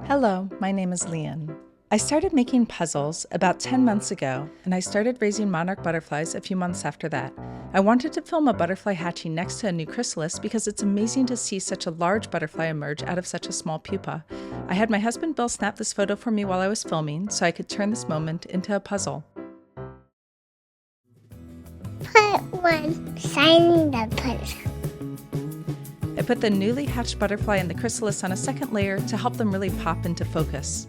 Hello, my name is Leanne. I started making puzzles about 10 months ago, and I started raising monarch butterflies a few months after that. I wanted to film a butterfly hatching next to a new chrysalis because it's amazing to see such a large butterfly emerge out of such a small pupa. I had my husband Bill snap this photo for me while I was filming so I could turn this moment into a puzzle. Part 1. Signing the puzzle. I put the newly hatched butterfly and the chrysalis on a second layer to help them really pop into focus.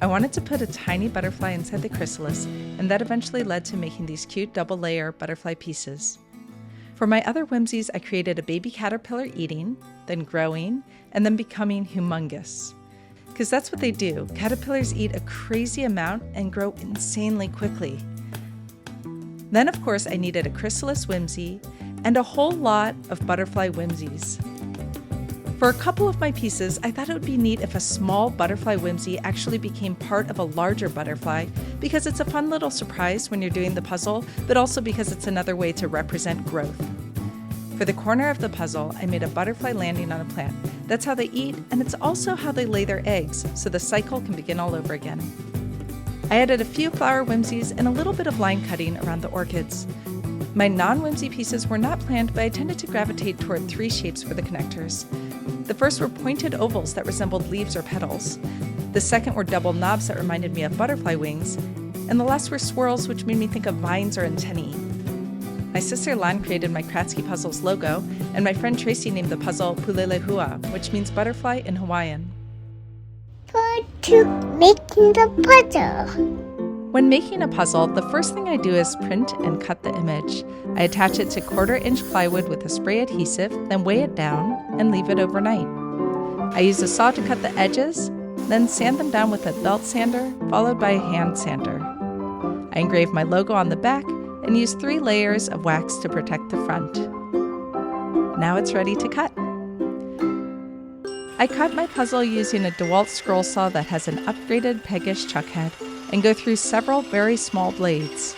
I wanted to put a tiny butterfly inside the chrysalis, and that eventually led to making these cute double-layer butterfly pieces. For my other whimsies, I created a baby caterpillar eating, then growing, and then becoming humongous. Because that's what they do. Caterpillars eat a crazy amount and grow insanely quickly. Then, of course, I needed a chrysalis whimsy and a whole lot of butterfly whimsies. For a couple of my pieces, I thought it would be neat if a small butterfly whimsy actually became part of a larger butterfly, because it's a fun little surprise when you're doing the puzzle, but also because it's another way to represent growth. For the corner of the puzzle, I made a butterfly landing on a plant. That's how they eat, and it's also how they lay their eggs, so the cycle can begin all over again. I added a few flower whimsies and a little bit of line cutting around the orchids. My non-whimsy pieces were not planned, but I tended to gravitate toward three shapes for the connectors. The first were pointed ovals that resembled leaves or petals. The second were double knobs that reminded me of butterfly wings. And the last were swirls, which made me think of vines or antennae. My sister Lan created my Kratzky Puzzles logo, and my friend Tracy named the puzzle Pulelehua, which means butterfly in Hawaiian. Part 2. Making the puzzle. When making a puzzle, the first thing I do is print and cut the image. I attach it to 1/4-inch plywood with a spray adhesive, then weigh it down and leave it overnight. I use a saw to cut the edges, then sand them down with a belt sander, followed by a hand sander. I engrave my logo on the back and use 3 layers of wax to protect the front. Now it's ready to cut. I cut my puzzle using a DeWalt scroll saw that has an upgraded peggish chuck head, and go through several very small blades.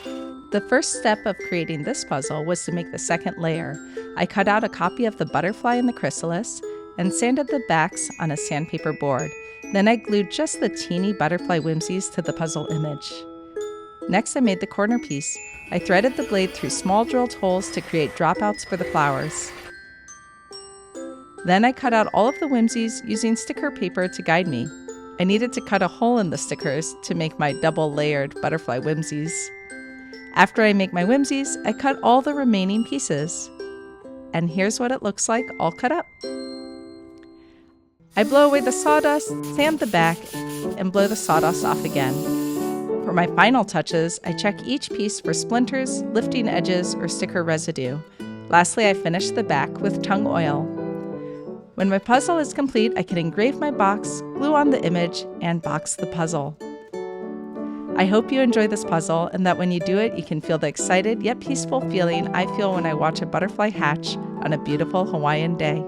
The first step of creating this puzzle was to make the second layer. I cut out a copy of the butterfly and the chrysalis and sanded the backs on a sandpaper board. Then I glued just the teeny butterfly whimsies to the puzzle image. Next, I made the corner piece. I threaded the blade through small drilled holes to create dropouts for the flowers. Then I cut out all of the whimsies using sticker paper to guide me. I needed to cut a hole in the stickers to make my double-layered butterfly whimsies. After I make my whimsies, I cut all the remaining pieces. And here's what it looks like all cut up. I blow away the sawdust, sand the back, and blow the sawdust off again. For my final touches, I check each piece for splinters, lifting edges, or sticker residue. Lastly, I finish the back with tung oil. When my puzzle is complete, I can engrave my box, glue on the image, and box the puzzle. I hope you enjoy this puzzle and that when you do it, you can feel the excited yet peaceful feeling I feel when I watch a butterfly hatch on a beautiful Hawaiian day.